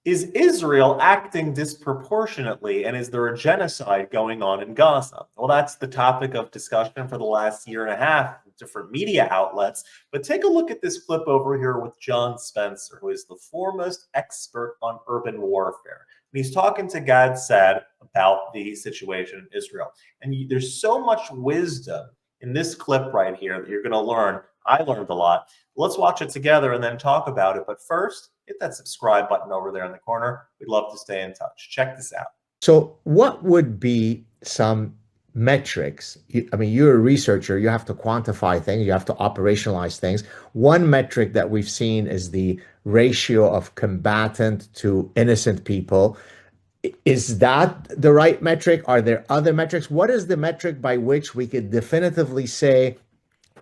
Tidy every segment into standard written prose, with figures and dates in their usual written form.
Is Israel acting disproportionately, and is there a genocide going on in Gaza? Well, that's the topic of discussion for the last year and a half with different media outlets. But take a look at this clip over here with John Spencer, who is the foremost expert on urban warfare. And he's talking to Gad Saad about the situation in Israel. And there's so much wisdom in this clip right here that you're going to learn. I learned a lot. Let's watch it together and then talk about it. But first, hit that subscribe button over there in the corner. We'd love to stay in touch. Check this out. So, what would be some metrics? I mean, you're a researcher, you have to quantify things, you have to operationalize things. One metric that we've seen is the ratio of combatant to innocent people. Is that the right metric? Are there other metrics? What is the metric by which we could definitively say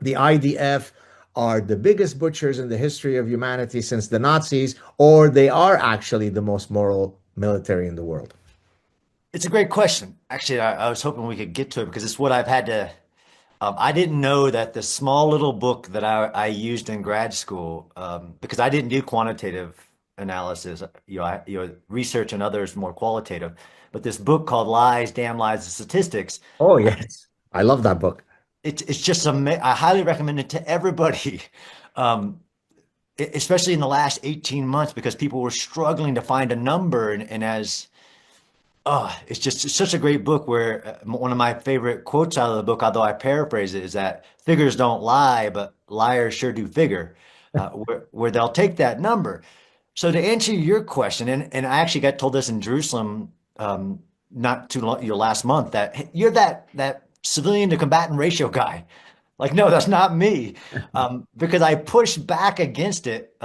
the IDF are the biggest butchers in the history of humanity since the Nazis, or they are actually the most moral military in the world? It's a great question. Actually, I was hoping we could get to it because it's what I've had to. I didn't know that the small little book that I used in grad school, because I didn't do quantitative analysis, research and others more qualitative. But this book called Lies, Damn Lies, and Statistics. Oh, yes. I love that book. It's just I highly recommend it to everybody, especially in the last 18 months because people were struggling to find a number. And as it's just such a great book where one of my favorite quotes out of the book, although I paraphrase it, is that figures don't lie, but liars sure do figure, where they'll take that number. So to answer your question, and I actually got told this in Jerusalem not too long, last month, that you're that civilian to combatant ratio guy. Like, no, that's not me. Because I push back against it.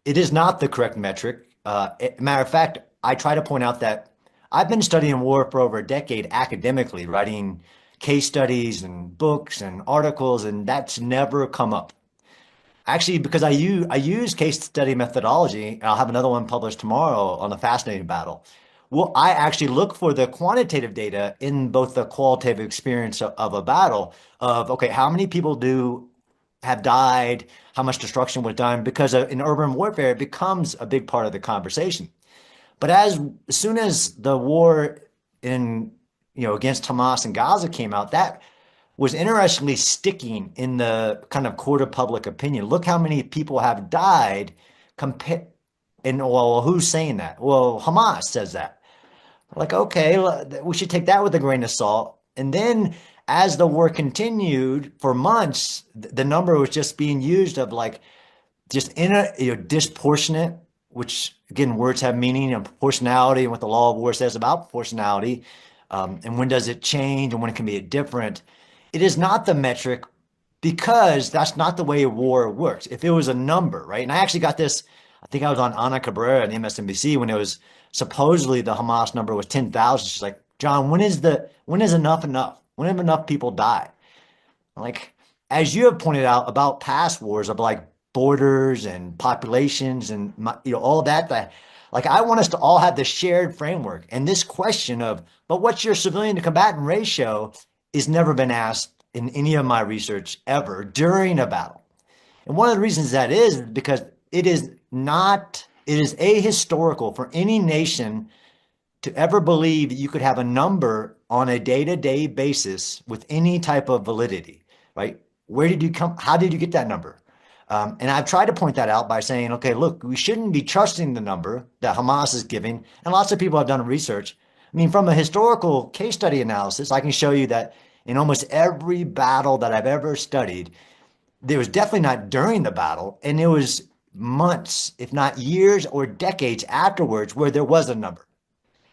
It is not the correct metric. Matter of fact, I try to point out that I've been studying war for over a decade academically, writing case studies and books and articles, and that's never come up. Actually, because I use case study methodology, and I'll have another one published tomorrow on a fascinating battle. Well, I actually look for the quantitative data in both the qualitative experience of a battle of, okay, how many people have died, how much destruction was done, because in urban warfare, it becomes a big part of the conversation. But as soon as the war against Hamas and Gaza came out, that was interestingly sticking in the kind of court of public opinion. Look how many people have died. And well, who's saying that? Well, Hamas says that. Like, okay, we should take that with a grain of salt. And then as the war continued for months, the number was just being used of like just disproportionate, which again, words have meaning, and proportionality, and what the law of war says about proportionality, and when does it change and when it can be different. It is not the metric because that's not the way war works. If it was a number, right? And I actually got this, I think I was on Ana Cabrera on MSNBC when it was supposedly the Hamas number was 10,000. She's like, John, when is enough enough? When have enough people die? Like, as you have pointed out about past wars of like borders and populations and all that, like I want us to all have the shared framework. And this question of, but what's your civilian to combatant ratio is never been asked in any of my research ever during a battle. And one of the reasons that is because it is ahistorical for any nation to ever believe that you could have a number on a day-to-day basis with any type of validity, right? Where did you come? How did you get that number? And I've tried to point that out by saying, okay, look, we shouldn't be trusting the number that Hamas is giving. And lots of people have done research. I mean, from a historical case study analysis, I can show you that in almost every battle that I've ever studied, there was definitely not during the battle, and it was months, if not years or decades afterwards, where there was a number.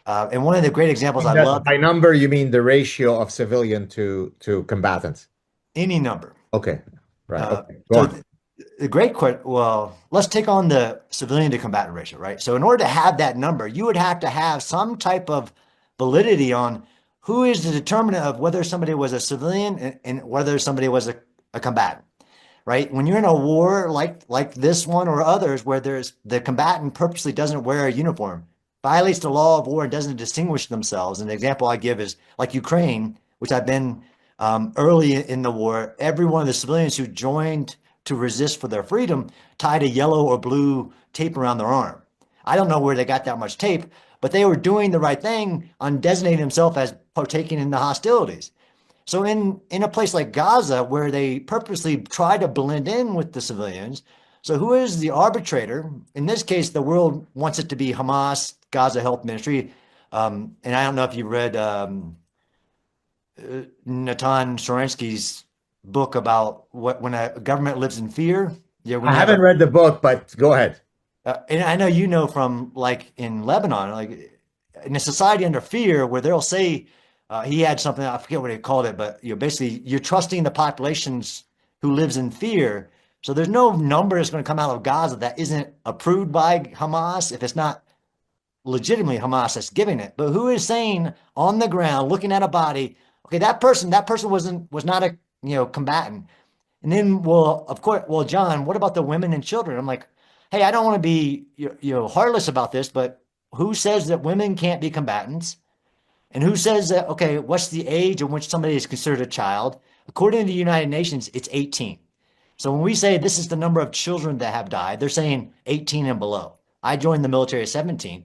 And one of the great examples I love. By number, you mean the ratio of civilian to combatants? Any number. Okay, right. Okay. Go on. The great question. Well, let's take on the civilian to combatant ratio, right? So in order to have that number, you would have to have some type of validity on who is the determinant of whether somebody was a civilian and whether somebody was a combatant, right? When you're in a war like this one or others where there's the combatant purposely doesn't wear a uniform, violates the law of war and doesn't distinguish themselves. And the example I give is like Ukraine, which I've been early in the war. Every one of the civilians who joined to resist for their freedom tied a yellow or blue tape around their arm. I don't know where they got that much tape, but they were doing the right thing on designating themselves as partaking in the hostilities. So in a place like Gaza, where they purposely try to blend in with the civilians, so who is the arbitrator? In this case, the world wants it to be Hamas, Gaza Health Ministry. And I don't know if you read Natan Sharansky's book about when a government lives in fear. Yeah, when I you have haven't read the book, but go ahead. and I know you know from like in Lebanon, like in a society under fear, where they'll say he had something, I forget what he called it, but basically you're trusting the populations who lives in fear. So there's no number that's going to come out of Gaza that isn't approved by Hamas if it's not legitimately Hamas that's giving it. But who is saying on the ground, looking at a body, okay, that person was not a combatant. And then, well, of course, well, John, what about the women and children? I'm like, hey, I don't want to be heartless about this, but who says that women can't be combatants? And who says that, okay, what's the age in which somebody is considered a child? According to the United Nations, it's 18. So when we say this is the number of children that have died, they're saying 18 and below. I joined the military at 17.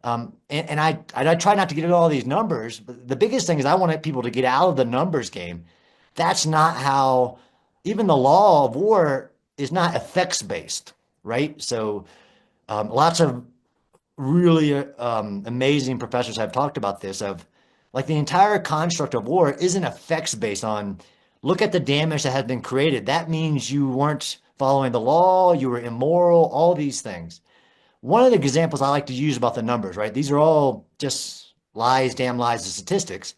And I try not to get into all these numbers, but the biggest thing is I want people to get out of the numbers game. That's not how, even the law of war is not effects based, right? So lots of really amazing professors have talked about this, of like the entire construct of war isn't effects based on, look at the damage that has been created. That means you weren't following the law, you were immoral, all these things. One of the examples I like to use about the numbers, right? These are all just lies, damn lies, and statistics,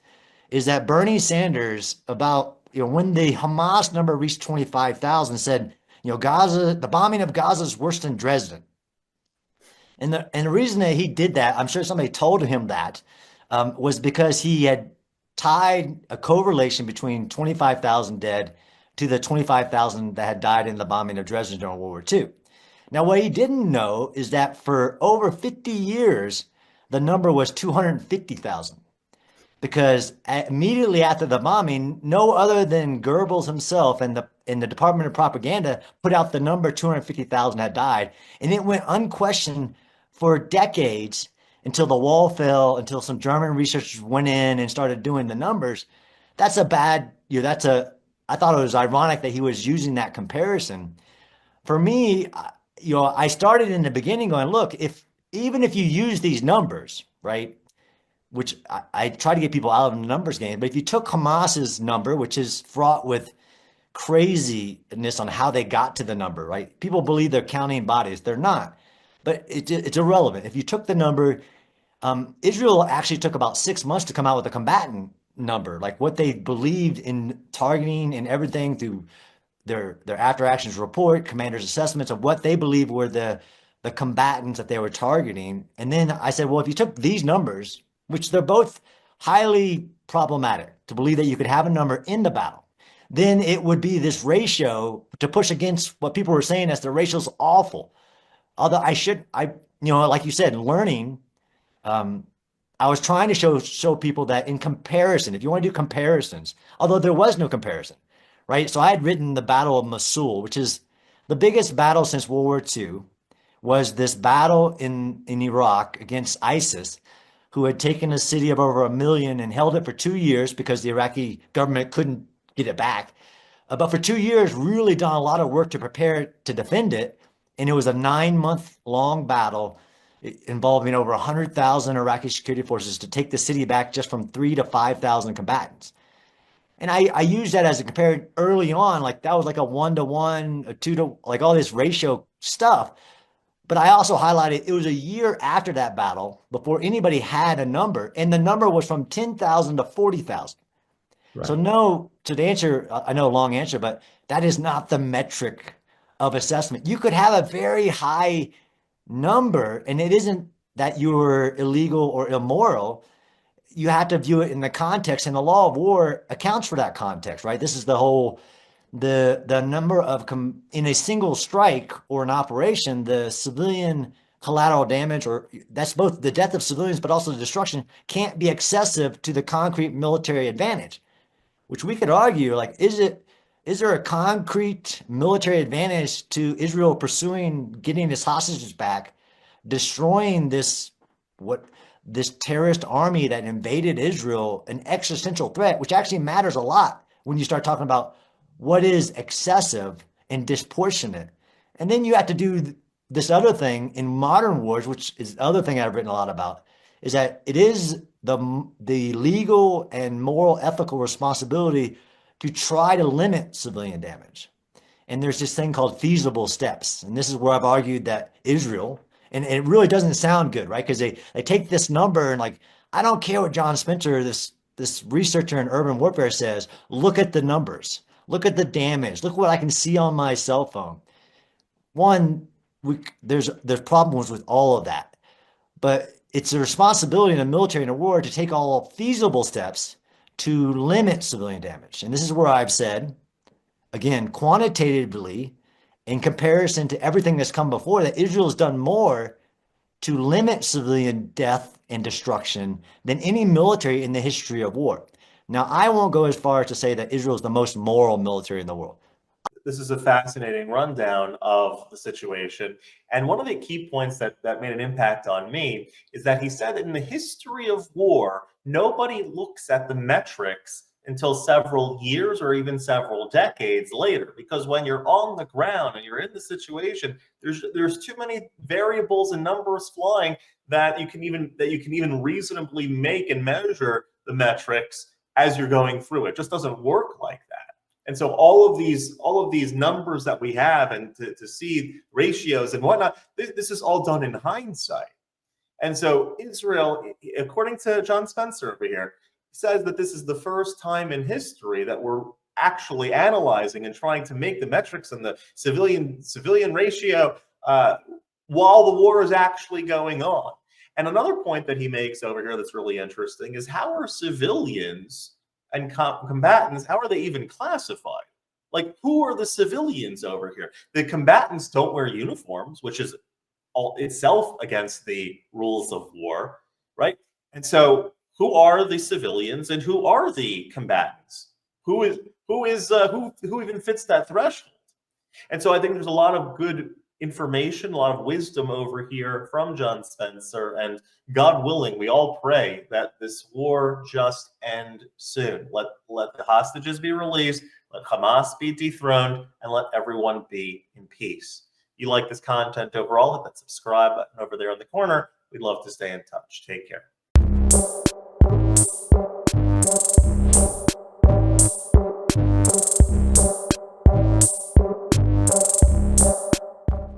is that Bernie Sanders, about, when the Hamas number reached 25,000, said, Gaza, the bombing of Gaza is worse than Dresden. And the reason that he did that, I'm sure somebody told him that, was because he had tied a correlation between 25,000 dead to the 25,000 that had died in the bombing of Dresden during World War II. Now, what he didn't know is that for over 50 years, the number was 250,000. Because immediately after the bombing, no other than Goebbels himself and the Department of Propaganda put out the number 250,000 had died. And it went unquestioned for decades until the wall fell, until some German researchers went in and started doing the numbers. That's a bad, I thought it was ironic that he was using that comparison. For me, I started in the beginning going, look, even if you use these numbers, right, which I try to get people out of the numbers game, but if you took Hamas's number, which is fraught with craziness on how they got to the number, right? People believe they're counting bodies. They're not, but it's irrelevant. If you took the number, Israel actually took about 6 months to come out with a combatant number, like what they believed in targeting and everything through their after actions report, commanders' assessments of what they believe were the combatants that they were targeting. And then I said, well, if you took these numbers, which they're both highly problematic to believe that you could have a number in the battle, then it would be this ratio to push against what people were saying as the ratio's awful. Although like you said, learning, I was trying to show people that in comparison, if you want to do comparisons, although there was no comparison, right? So I had written the Battle of Mosul, which is the biggest battle since World War II, was this battle in Iraq against ISIS, who had taken a city of over 1 million and held it for 2 years because the Iraqi government couldn't get it back. But for 2 years, really done a lot of work to prepare to defend it. And it was a 9-month-long battle involving over 100,000 Iraqi security forces to take the city back just from 3,000 to 5,000 combatants. And I used that as a compare early on, like that was like a 1-to-1, a 2 to, like all this ratio stuff. But I also highlighted it was a year after that battle before anybody had a number. And the number was from 10,000 to 40,000. Right. So no, to the answer, I know a long answer, but that is not the metric of assessment. You could have a very high number and it isn't that you're illegal or immoral. You have to view it in the context, and the law of war accounts for that context, right? This is the whole, the number of, in a single strike or an operation, the civilian collateral damage, or that's both the death of civilians, but also the destruction, can't be excessive to the concrete military advantage, which we could argue, like, is there a concrete military advantage to Israel pursuing getting its hostages back destroying this terrorist army that invaded Israel, an existential threat, which actually matters a lot when you start talking about what is excessive and disproportionate. And then you have to do this other thing in modern wars, which is the other thing I've written a lot about, is that it is the legal and moral ethical responsibility to try to limit civilian damage. And there's this thing called feasible steps. And this is where I've argued that Israel, and it really doesn't sound good, right? Because they take this number and like, I don't care what John Spencer, this researcher in urban warfare says, look at the numbers, look at the damage, look what I can see on my cell phone. One, there's problems with all of that, but it's a responsibility in a military and a war to take all feasible steps to limit civilian damage. And this is where I've said, again, quantitatively, in comparison to everything that's come before, that Israel has done more to limit civilian death and destruction than any military in the history of war. Now, I won't go as far as to say that Israel is the most moral military in the world. This is a fascinating rundown of the situation. And one of the key points that made an impact on me is that he said that in the history of war, nobody looks at the metrics until several years or even several decades later, because when you're on the ground and you're in the situation, there's too many variables and numbers flying that you can even reasonably make and measure the metrics as you're going through. It just doesn't work like that. And so all of these numbers that we have, and to see ratios and whatnot, this is all done in hindsight. And so Israel, according to John Spencer over here, says that this is the first time in history that we're actually analyzing and trying to make the metrics and the civilian ratio while the war is actually going on. And another point that he makes over here that's really interesting is, how are civilians and combatants, how are they even classified? Like, who are the civilians over here? The combatants don't wear uniforms, which is all itself against the rules of war, right? And so who are the civilians and who are the combatants? Who even fits that threshold? And so I think there's a lot of good information, a lot of wisdom over here from John Spencer, and God willing, we all pray that this war just end soon. Let the hostages be released, let Hamas be dethroned, and let everyone be in peace. If you like this content overall, hit that subscribe button over there in the corner. We'd love to stay in touch. Take care.